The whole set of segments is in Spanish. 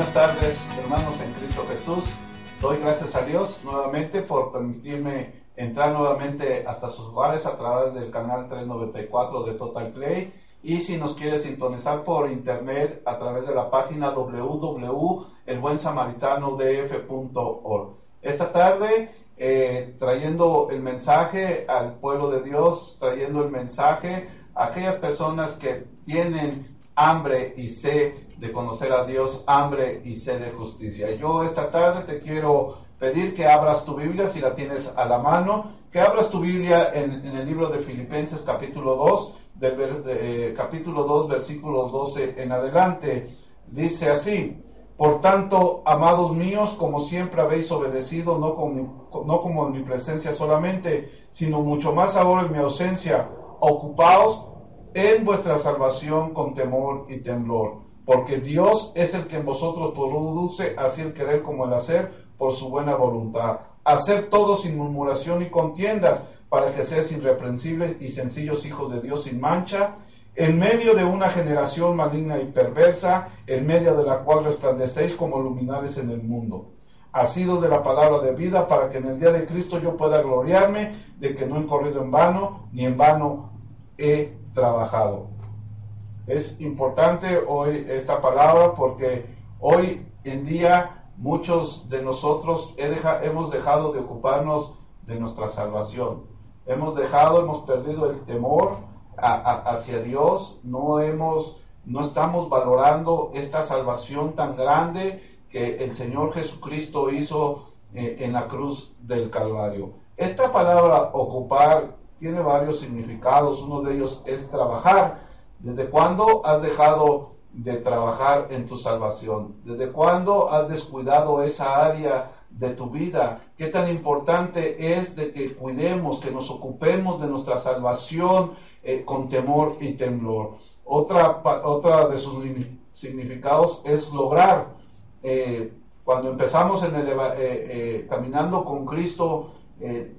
Buenas tardes, hermanos en Cristo Jesús. Doy gracias a Dios nuevamente por permitirme entrar nuevamente hasta sus hogares a través del canal 394 de Total Play. Y si nos quiere sintonizar por internet a través de la página www.elbuensamaritano.df.org. Esta tarde trayendo el mensaje al pueblo de Dios, trayendo el mensaje a aquellas personas que tienen hambre y sed de conocer a Dios, hambre y sed de justicia. Yo esta tarde te quiero pedir que abras tu Biblia, si la tienes a la mano, que abras tu Biblia en el libro de Filipenses capítulo 2, capítulo 2, versículo 12 en adelante. Dice así: por tanto, amados míos, como siempre habéis obedecido, no como en mi presencia solamente, sino mucho más ahora en mi ausencia, ocupaos en vuestra salvación con temor y temblor, porque Dios es el que en vosotros produce así el querer como el hacer por su buena voluntad. Haced todo sin murmuración y contiendas, para que seáis irreprensibles y sencillos hijos de Dios sin mancha, en medio de una generación maligna y perversa, en medio de la cual resplandecéis como luminares en el mundo, asidos de la palabra de vida, para que en el día de Cristo yo pueda gloriarme de que no he corrido en vano, ni en vano he trabajado. Es importante hoy esta palabra porque hoy en día muchos de nosotros hemos dejado de ocuparnos de nuestra salvación. Hemos perdido el temor hacia Dios, no estamos valorando esta salvación tan grande que el Señor Jesucristo hizo en la cruz del Calvario. Esta palabra ocupar tiene varios significados. Uno de ellos es trabajar. ¿Desde cuándo has dejado de trabajar en tu salvación? ¿Desde cuándo has descuidado esa área de tu vida? ¿Qué tan importante es de que cuidemos, que nos ocupemos de nuestra salvación con temor y temblor? Otra de sus significados es lograr. Cuando empezamos caminando con Cristo,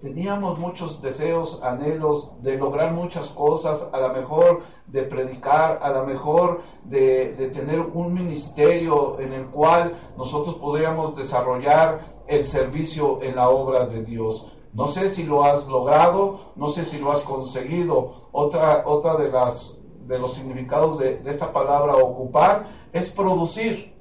teníamos muchos deseos, anhelos de lograr muchas cosas, a lo mejor de predicar, a lo mejor de tener un ministerio en el cual nosotros podríamos desarrollar el servicio en la obra de Dios. No sé si lo has logrado, no sé si lo has conseguido. Otra de los significados de esta palabra ocupar es producir.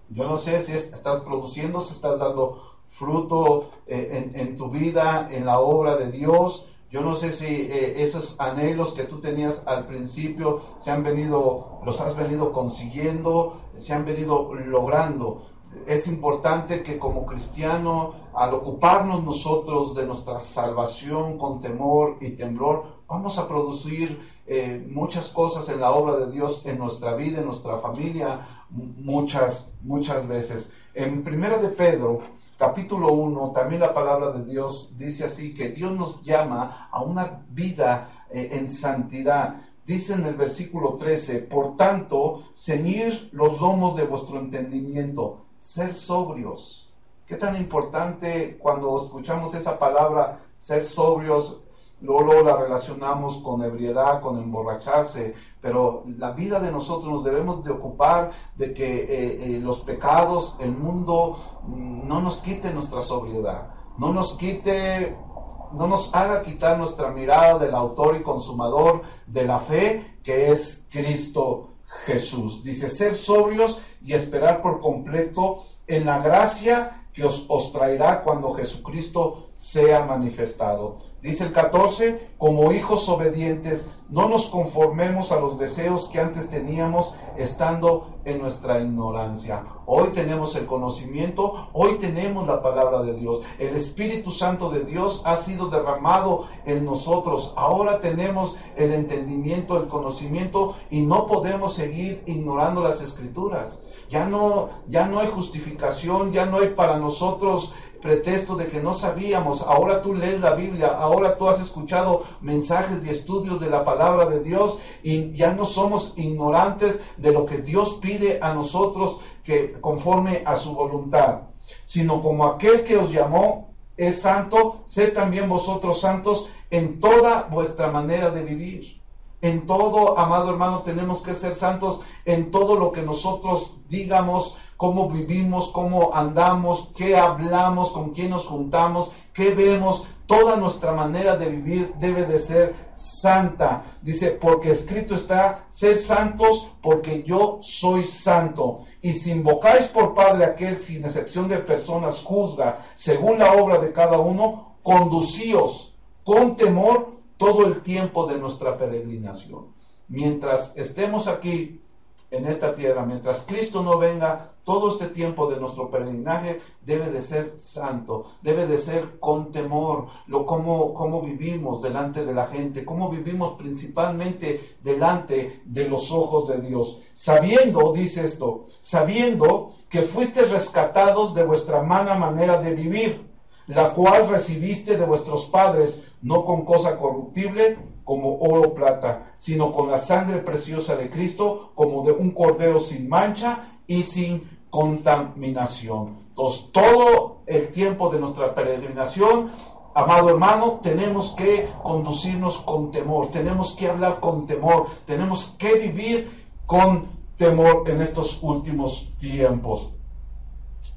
Yo no sé si estás produciendo, si estás dando fruto en tu vida, en la obra de Dios. Yo no sé si esos anhelos que tú tenías al principio los has venido consiguiendo, se han venido logrando. Es importante que como cristiano, al ocuparnos nosotros de nuestra salvación con temor y temblor, vamos a producir muchas cosas en la obra de Dios, en nuestra vida, en nuestra familia, muchas veces. En 1 de Pedro, capítulo 1, también la palabra de Dios dice así, que Dios nos llama a una vida en santidad. Dice en el versículo 13, por tanto, ceñid los lomos de vuestro entendimiento, ser sobrios. Qué tan importante cuando escuchamos esa palabra, ser sobrios. Luego la relacionamos con ebriedad, con emborracharse, pero la vida de nosotros nos debemos de ocupar de que los pecados, el mundo, no nos quite nuestra sobriedad, no nos haga quitar nuestra mirada del autor y consumador de la fe, que es Cristo Jesús. Dice, ser sobrios y esperar por completo en la gracia que os traerá cuando Jesucristo sea manifestado. Dice el 14, como hijos obedientes, no nos conformemos a los deseos que antes teníamos estando en nuestra ignorancia. Hoy tenemos el conocimiento, hoy tenemos la palabra de Dios. El Espíritu Santo de Dios ha sido derramado en nosotros. Ahora tenemos el entendimiento, el conocimiento, y no podemos seguir ignorando las Escrituras. Ya no hay justificación, ya no hay para nosotros pretexto de que no sabíamos. Ahora tú lees la Biblia, ahora tú has escuchado mensajes y estudios de la palabra de Dios y ya no somos ignorantes de lo que Dios pide a nosotros que conforme a su voluntad, sino como aquel que os llamó es santo, sed también vosotros santos en toda vuestra manera de vivir. En todo, amado hermano, tenemos que ser santos en todo lo que nosotros digamos, cómo vivimos, cómo andamos, qué hablamos, con quién nos juntamos, qué vemos. Toda nuestra manera de vivir debe de ser santa. Dice, porque escrito está, sed santos porque yo soy santo. Y si invocáis por Padre aquel sin excepción de personas juzga según la obra de cada uno, conducíos con temor todo el tiempo de nuestra peregrinación. Mientras estemos aquí en esta tierra, mientras Cristo no venga, todo este tiempo de nuestro peregrinaje debe de ser santo, debe de ser con temor, cómo vivimos delante de la gente, cómo vivimos principalmente delante de los ojos de Dios, sabiendo, dice esto, sabiendo que fuisteis rescatados de vuestra mala manera de vivir, la cual recibiste de vuestros padres, no con cosa corruptible, como oro o plata, sino con la sangre preciosa de Cristo, como de un cordero sin mancha y sin contaminación. Entonces, todo el tiempo de nuestra peregrinación, amado hermano, tenemos que conducirnos con temor, tenemos que hablar con temor, tenemos que vivir con temor en estos últimos tiempos.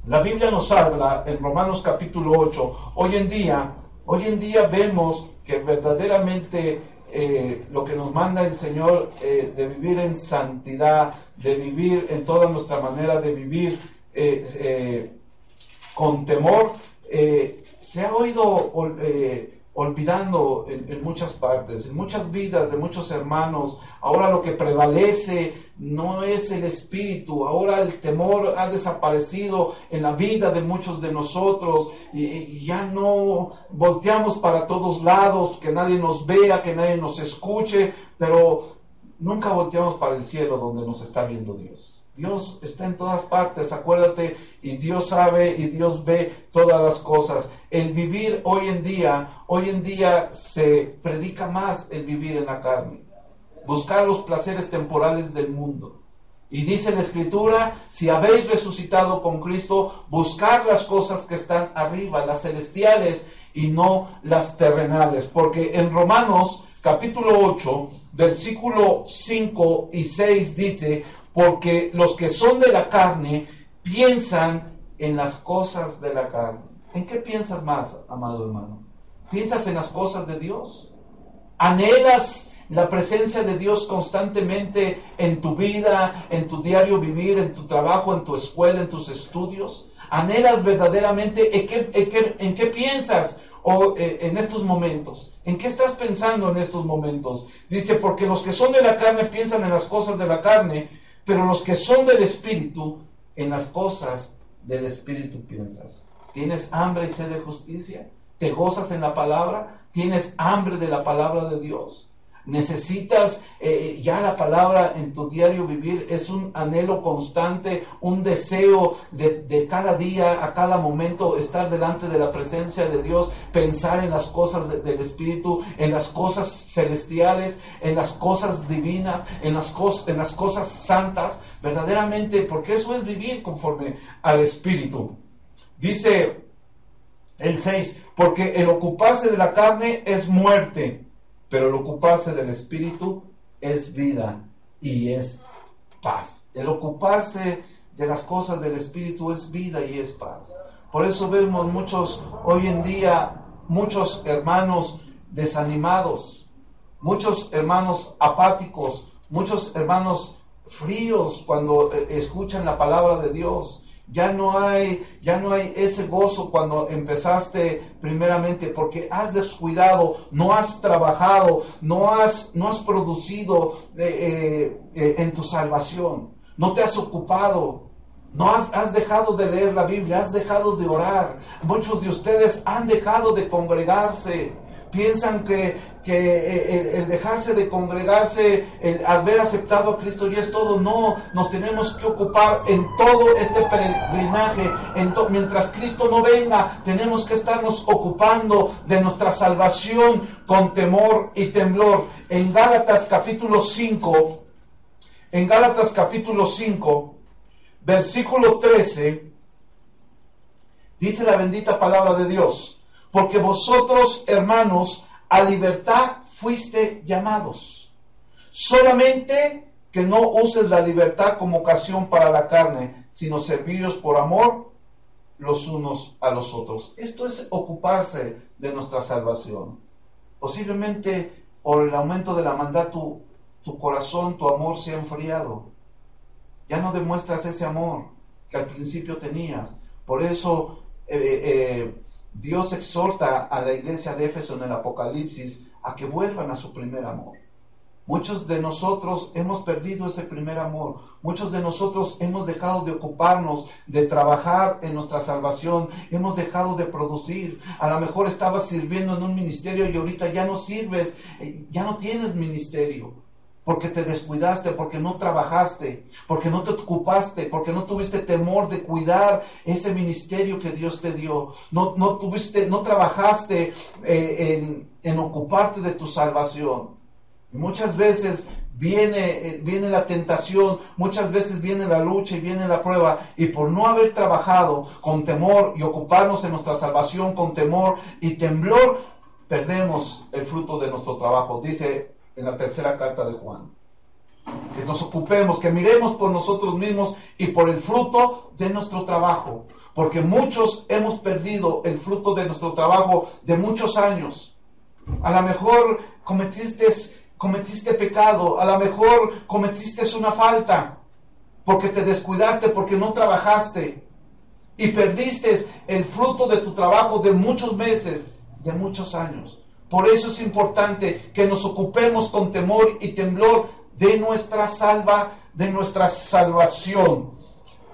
La Biblia nos habla en Romanos capítulo 8, hoy en día vemos que verdaderamente lo que nos manda el Señor de vivir en santidad, de vivir en toda nuestra manera de vivir con temor, se ha oído olvidando en muchas partes, en muchas vidas de muchos hermanos. Ahora lo que prevalece no es el espíritu, ahora el temor ha desaparecido en la vida de muchos de nosotros y ya no volteamos para todos lados, que nadie nos vea, que nadie nos escuche, pero nunca volteamos para el cielo donde nos está viendo Dios. Dios está en todas partes, acuérdate, y Dios sabe y Dios ve todas las cosas. El vivir hoy en día se predica más el vivir en la carne, buscar los placeres temporales del mundo. Y dice la Escritura, si habéis resucitado con Cristo, buscad las cosas que están arriba, las celestiales y no las terrenales. Porque en Romanos capítulo 8, versículo 5 y 6 dice, porque los que son de la carne piensan en las cosas de la carne. ¿En qué piensas más, amado hermano? ¿Piensas en las cosas de Dios? ¿Anhelas la presencia de Dios constantemente en tu vida, en tu diario vivir, en tu trabajo, en tu escuela, en tus estudios? ¿Anhelas verdaderamente en qué piensas en estos momentos? ¿En qué estás pensando en estos momentos? Dice, porque los que son de la carne piensan en las cosas de la carne, pero los que son del Espíritu, en las cosas del Espíritu piensas. ¿Tienes hambre y sed de justicia? ¿Te gozas en la palabra? ¿Tienes hambre de la palabra de Dios? ¿Necesitas ya la palabra en tu diario vivir? Es un anhelo constante, un deseo de cada día, a cada momento, estar delante de la presencia de Dios, pensar en las cosas del Espíritu, en las cosas celestiales, en las cosas divinas, en las cosas santas, verdaderamente, porque eso es vivir conforme al Espíritu. Dice el 6, porque el ocuparse de la carne es muerte, pero el ocuparse del Espíritu es vida y es paz. El ocuparse de las cosas del Espíritu es vida y es paz. Por eso vemos hoy en día, muchos hermanos desanimados, muchos hermanos apáticos, muchos hermanos fríos cuando escuchan la palabra de Dios. Ya no hay ese gozo cuando empezaste primeramente, porque has descuidado, no has trabajado, no has producido en tu salvación, no te has ocupado, no has dejado de leer la Biblia, has dejado de orar. Muchos de ustedes han dejado de congregarse. Piensan que el dejarse de congregarse, el haber aceptado a Cristo ya es todo. No, nos tenemos que ocupar en todo este peregrinaje. Mientras Cristo no venga, tenemos que estarnos ocupando de nuestra salvación con temor y temblor. En Gálatas capítulo 5, versículo 13, dice la bendita palabra de Dios. Porque vosotros, hermanos, a libertad fuiste llamados. Solamente que no uses la libertad como ocasión para la carne, sino servíos por amor los unos a los otros. Esto es ocuparse de nuestra salvación. Posiblemente por el aumento de la maldad tu corazón, tu amor se ha enfriado. Ya no demuestras ese amor que al principio tenías. Por eso Dios exhorta a la iglesia de Éfeso en el Apocalipsis a que vuelvan a su primer amor. Muchos de nosotros hemos perdido ese primer amor. Muchos de nosotros hemos dejado de ocuparnos, de trabajar en nuestra salvación. Hemos dejado de producir. A lo mejor estabas sirviendo en un ministerio y ahorita ya no sirves, ya no tienes ministerio. Porque te descuidaste, porque no trabajaste, porque no te ocupaste, porque no tuviste temor de cuidar ese ministerio que Dios te dio. No trabajaste en ocuparte de tu salvación. Muchas veces viene la tentación, muchas veces viene la lucha y viene la prueba, y por no haber trabajado con temor y ocuparnos en nuestra salvación con temor y temblor, perdemos el fruto de nuestro trabajo. Dice en la tercera carta de Juan, que nos ocupemos, que miremos por nosotros mismos y por el fruto de nuestro trabajo, porque muchos hemos perdido el fruto de nuestro trabajo de muchos años. A lo mejor cometiste pecado, a lo mejor cometiste una falta, porque te descuidaste, porque no trabajaste, y perdiste el fruto de tu trabajo de muchos meses, de muchos años. Por eso es importante que nos ocupemos con temor y temblor de nuestra salvación.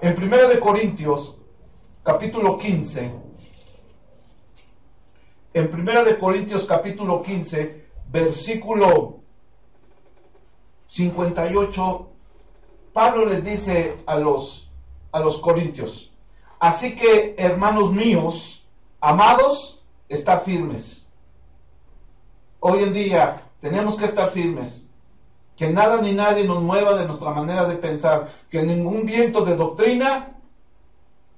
En 1 de Corintios, capítulo 15, versículo 58, Pablo les dice a los corintios: así que, hermanos míos, amados, estad firmes. Hoy en día tenemos que estar firmes, que nada ni nadie nos mueva de nuestra manera de pensar, que ningún viento de doctrina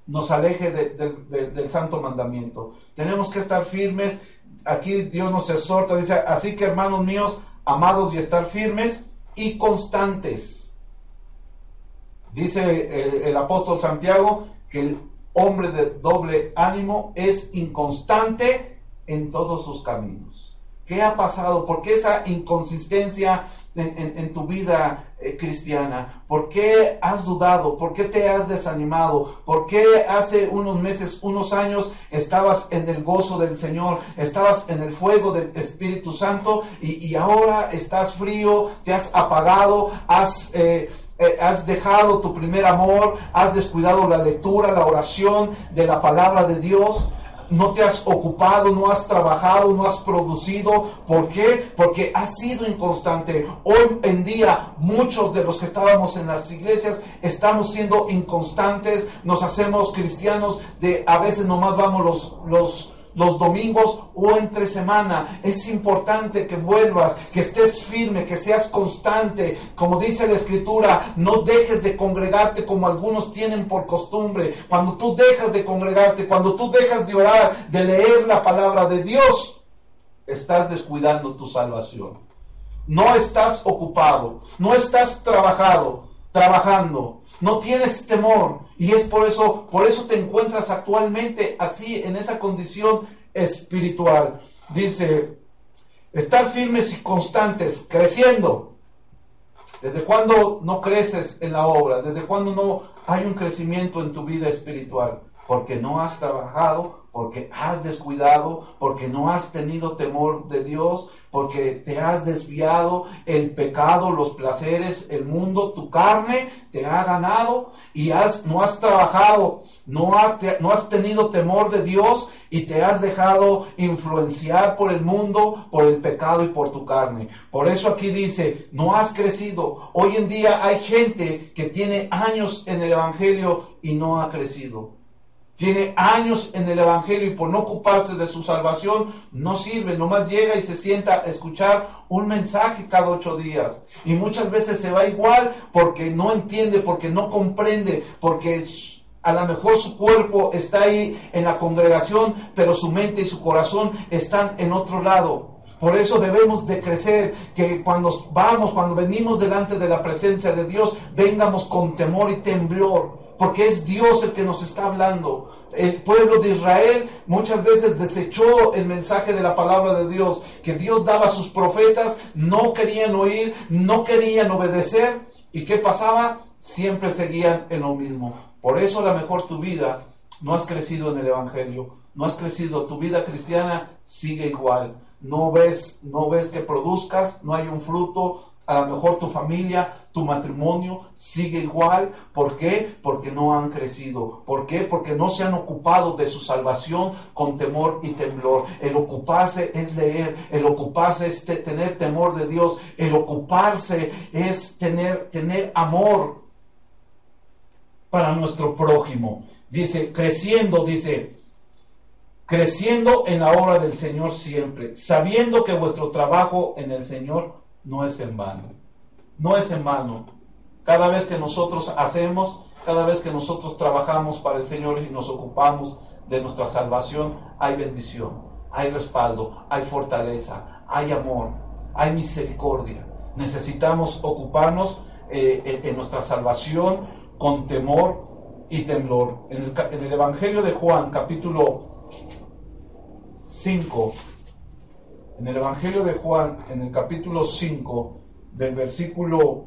nos aleje del santo mandamiento. Tenemos que estar firmes. Aquí Dios nos exhorta, dice: así que, hermanos míos, amados, y estar firmes y constantes. Dice el apóstol Santiago que el hombre de doble ánimo es inconstante en todos sus caminos. ¿Qué ha pasado? ¿Por qué esa inconsistencia en tu vida cristiana? ¿Por qué has dudado? ¿Por qué te has desanimado? ¿Por qué hace unos meses, unos años estabas en el gozo del Señor, estabas en el fuego del Espíritu Santo y ahora estás frío, te has apagado, has dejado tu primer amor, has descuidado la lectura, la oración de la palabra de Dios? No te has ocupado, no has trabajado, no has producido. ¿Por qué? Porque has sido inconstante. Hoy en día muchos de los que estábamos en las iglesias estamos siendo inconstantes. Nos hacemos cristianos a veces nomás vamos los domingos o entre semana. Es importante que vuelvas, que estés firme, que seas constante. Como dice la Escritura, no dejes de congregarte como algunos tienen por costumbre. Cuando tú dejas de congregarte, cuando tú dejas de orar, de leer la palabra de Dios, estás descuidando tu salvación. No estás ocupado, no estás trabajando, no tienes temor, y es por eso te encuentras actualmente así, en esa condición espiritual. Dice: estar firmes y constantes, creciendo. ¿Desde cuándo no creces en la obra? ¿Desde cuándo no hay un crecimiento en tu vida espiritual? Porque no has trabajado, porque has descuidado, porque no has tenido temor de Dios, porque te has desviado. El pecado, los placeres, el mundo, tu carne te ha ganado y no has trabajado, no has tenido temor de Dios y te has dejado influenciar por el mundo, por el pecado y por tu carne. Por eso aquí dice: no has crecido. Hoy en día hay gente que tiene años en el Evangelio y no ha crecido. Tiene años en el Evangelio y por no ocuparse de su salvación no sirve. Nomás llega y se sienta a escuchar un mensaje cada 8 días. Y muchas veces se va igual porque no entiende, porque no comprende, porque a lo mejor su cuerpo está ahí en la congregación, pero su mente y su corazón están en otro lado. Por eso debemos de crecer, que cuando venimos delante de la presencia de Dios, vengamos con temor y temblor, porque es Dios el que nos está hablando. El pueblo de Israel muchas veces desechó el mensaje de la palabra de Dios, que Dios daba a sus profetas, no querían oír, no querían obedecer, ¿y qué pasaba? Siempre seguían en lo mismo. Por eso a lo mejor tu vida no has crecido en el Evangelio, no has crecido, tu vida cristiana sigue igual. No ves que produzcas, no hay un fruto. A lo mejor tu familia, tu matrimonio sigue igual. ¿Por qué? Porque no han crecido. ¿Por qué? Porque no se han ocupado de su salvación con temor y temblor. El ocuparse es leer, el ocuparse es tener temor de Dios, el ocuparse es tener amor para nuestro prójimo. Creciendo en la obra del Señor siempre, sabiendo que vuestro trabajo en el Señor no es en vano. No es en vano. Cada vez que nosotros cada vez que nosotros trabajamos para el Señor y nos ocupamos de nuestra salvación, hay bendición, hay respaldo, hay fortaleza, hay amor, hay misericordia. Necesitamos ocuparnos en nuestra salvación con temor y temblor. En el Evangelio de Juan, capítulo 5, en el Evangelio de Juan, en el capítulo 5, del versículo,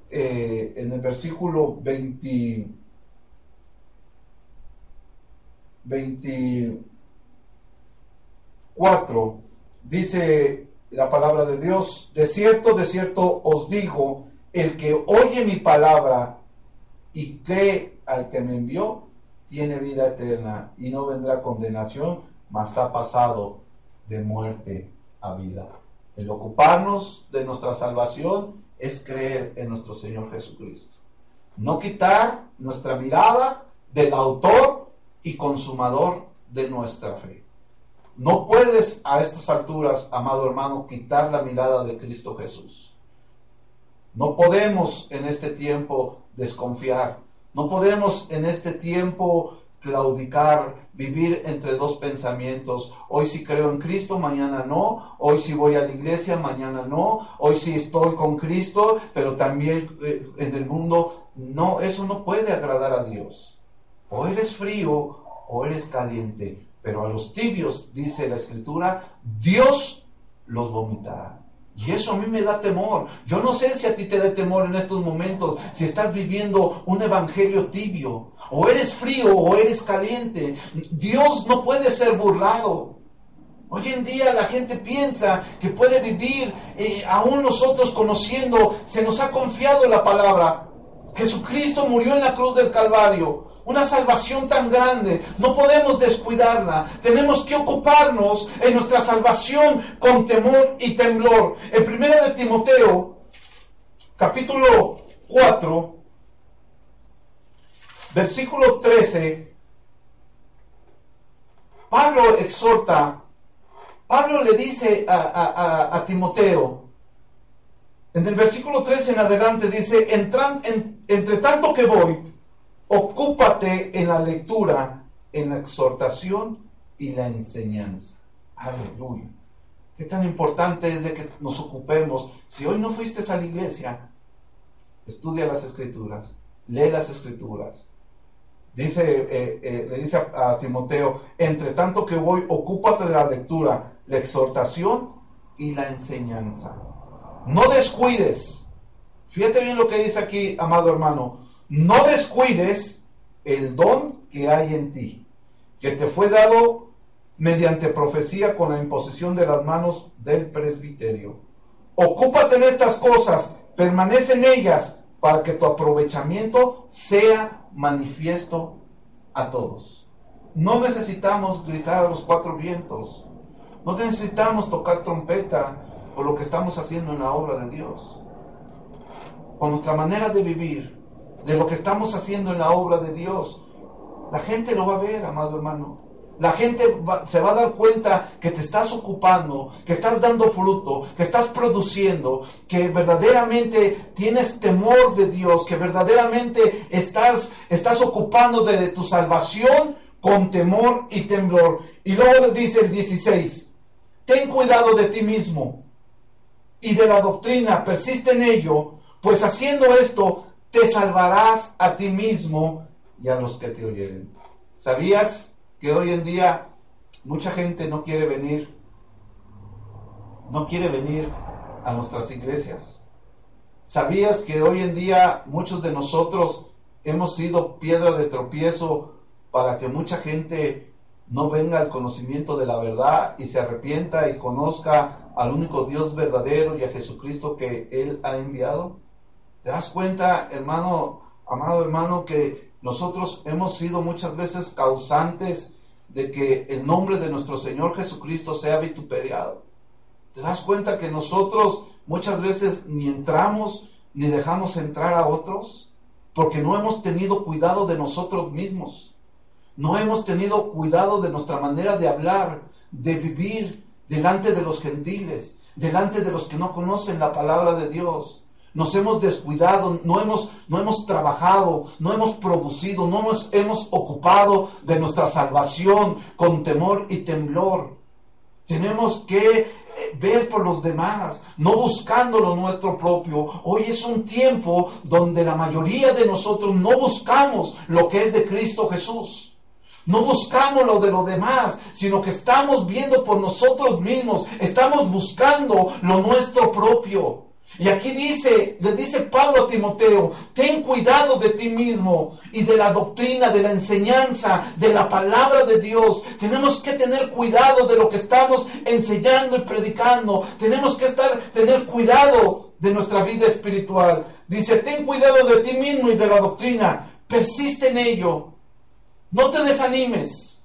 en el versículo 24, dice la palabra de Dios: de cierto os digo, el que oye mi palabra y cree al que me envió, tiene vida eterna y no vendrá condenación, mas ha pasado de muerte a vida. El ocuparnos de nuestra salvación es creer en nuestro Señor Jesucristo. No quitar nuestra mirada del autor y consumador de nuestra fe. No puedes a estas alturas, amado hermano, quitar la mirada de Cristo Jesús. No podemos en este tiempo desconfiar. No podemos en este tiempo claudicar, vivir entre dos pensamientos. Hoy sí creo en Cristo, mañana no. Hoy sí voy a la iglesia, mañana no. Hoy sí estoy con Cristo, pero también en el mundo. No, eso no puede agradar a Dios. O eres frío o eres caliente. Pero a los tibios, dice la Escritura, Dios los vomitará. Y eso a mí me da temor. Yo no sé si a ti te da temor en estos momentos, si estás viviendo un evangelio tibio, o eres frío o eres caliente. Dios no puede ser burlado. Hoy en día la gente piensa que puede vivir, aún nosotros conociendo, se nos ha confiado la palabra. Jesucristo murió en la cruz del Calvario. Una salvación tan grande, no podemos descuidarla. Tenemos que ocuparnos en nuestra salvación con temor y temblor. En 1 de Timoteo, capítulo 4, versículo 13, Pablo le dice a Timoteo, en el versículo 13 en adelante dice: entre tanto que voy, ocúpate en la lectura, en la exhortación y la enseñanza. Aleluya. Qué tan importante es de que nos ocupemos. Si hoy no fuiste a la iglesia, estudia las Escrituras, lee las Escrituras. Le dice a Timoteo: entre tanto que voy, ocúpate de la lectura, la exhortación y la enseñanza. No descuides. Fíjate bien lo que dice aquí, amado hermano. No descuides el don que hay en ti, que te fue dado mediante profecía con la imposición de las manos del presbiterio. Ocúpate en estas cosas, permanece en ellas, para que tu aprovechamiento sea manifiesto a todos. No necesitamos gritar a los cuatro vientos, no necesitamos tocar trompeta por lo que estamos haciendo en la obra de Dios. Con nuestra manera de vivir, de lo que estamos haciendo en la obra de Dios, la gente lo va a ver, amado hermano. La gente se va a dar cuenta que te estás ocupando, que estás dando fruto, que estás produciendo, que verdaderamente tienes temor de Dios, que verdaderamente estás ocupando de tu salvación con temor y temblor. Y luego dice el 16: ten cuidado de ti mismo y de la doctrina, persiste en ello, pues haciendo esto te salvarás a ti mismo y a los que te oyeren. ¿Sabías que hoy en día mucha gente no quiere venir a nuestras iglesias? ¿Sabías que hoy en día muchos de nosotros hemos sido piedra de tropiezo para que mucha gente no venga al conocimiento de la verdad y se arrepienta y conozca al único Dios verdadero y a Jesucristo que Él ha enviado? ¿Te das cuenta, hermano, amado hermano, que nosotros hemos sido muchas veces causantes de que el nombre de nuestro Señor Jesucristo sea vituperiado? ¿Te das cuenta que nosotros muchas veces ni entramos ni dejamos entrar a otros? Porque no hemos tenido cuidado de nosotros mismos. No hemos tenido cuidado de nuestra manera de hablar, de vivir delante de los gentiles, delante de los que no conocen la palabra de Dios. Nos hemos descuidado, no hemos trabajado, no hemos producido, no nos hemos ocupado de nuestra salvación con temor y temblor. Tenemos que ver por los demás, no buscando lo nuestro propio. Hoy es un tiempo donde la mayoría de nosotros no buscamos lo que es de Cristo Jesús. No buscamos lo de los demás, sino que estamos viendo por nosotros mismos, estamos buscando lo nuestro propio. Y aquí le dice Pablo a Timoteo, ten cuidado de ti mismo y de la doctrina, de la enseñanza, de la palabra de Dios. Tenemos que tener cuidado de lo que estamos enseñando y predicando. Tenemos que tener cuidado de nuestra vida espiritual. Dice, ten cuidado de ti mismo y de la doctrina. Persiste en ello. No te desanimes.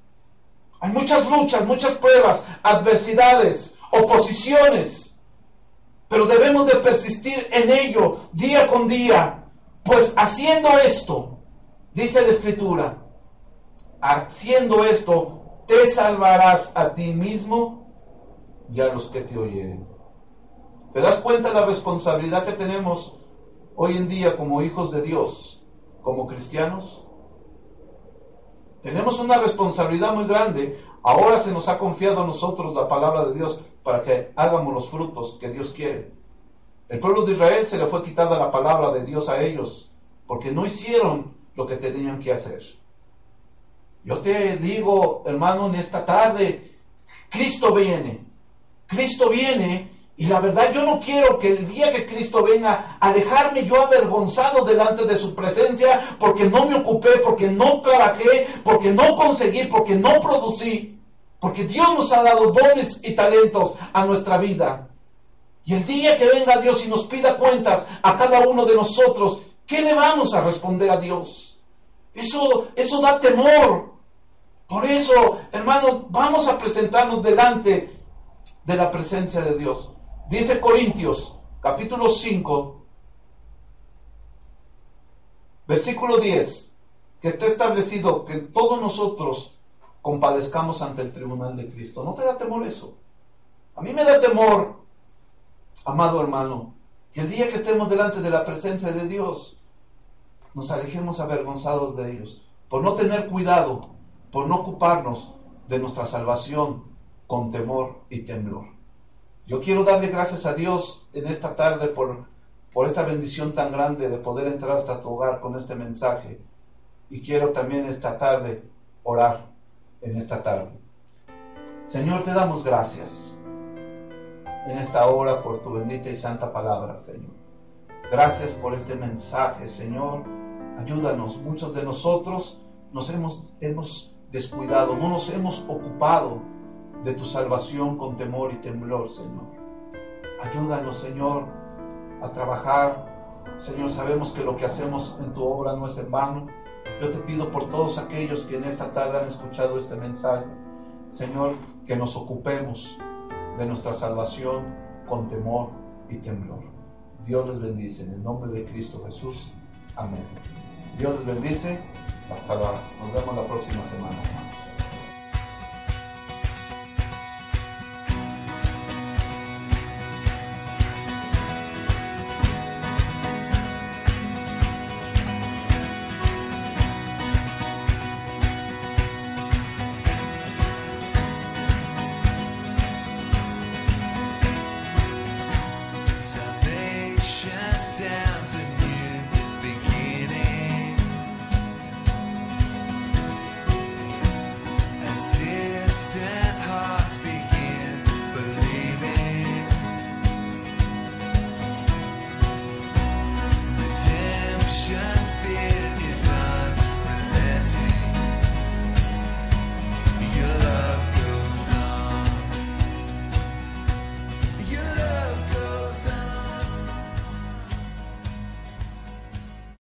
Hay muchas luchas, muchas pruebas, adversidades, oposiciones. Pero debemos de persistir en ello día con día. Pues haciendo esto, dice la Escritura, haciendo esto, te salvarás a ti mismo y a los que te oyeren. ¿Te das cuenta de la responsabilidad que tenemos hoy en día como hijos de Dios, como cristianos? Tenemos una responsabilidad muy grande. Ahora se nos ha confiado a nosotros la palabra de Dios para que hagamos los frutos que Dios quiere. El pueblo de Israel se le fue quitada la palabra de Dios a ellos porque no hicieron lo que tenían que hacer. Yo te digo, hermano, en esta tarde, Cristo viene. Cristo viene. Y la verdad, yo no quiero que el día que Cristo venga a dejarme yo avergonzado delante de su presencia porque no me ocupé, porque no trabajé, porque no conseguí, porque no producí. Porque Dios nos ha dado dones y talentos a nuestra vida. Y el día que venga Dios y nos pida cuentas a cada uno de nosotros, ¿qué le vamos a responder a Dios? Eso da temor. Por eso, hermano, vamos a presentarnos delante de la presencia de Dios. Dice Corintios, capítulo 5, versículo 10, que está establecido que todos nosotros compadezcamos ante el tribunal de Cristo. ¿No te da temor eso? A mí me da temor, amado hermano, que el día que estemos delante de la presencia de Dios, nos alejemos avergonzados de ellos, por no tener cuidado, por no ocuparnos de nuestra salvación con temor y temblor. Yo quiero darle gracias a Dios en esta tarde por esta bendición tan grande de poder entrar hasta tu hogar con este mensaje. Y quiero también esta tarde orar en esta tarde. Señor, te damos gracias en esta hora por tu bendita y santa palabra, Señor. Gracias por este mensaje, Señor. Ayúdanos. Muchos de nosotros nos hemos descuidado, no nos hemos ocupado de tu salvación con temor y temblor, Señor. Ayúdanos, Señor, a trabajar. Señor, sabemos que lo que hacemos en tu obra no es en vano. Yo te pido por todos aquellos que en esta tarde han escuchado este mensaje, Señor, que nos ocupemos de nuestra salvación con temor y temblor. Dios les bendice en el nombre de Cristo Jesús. Amén. Dios les bendice. Nos vemos la próxima semana.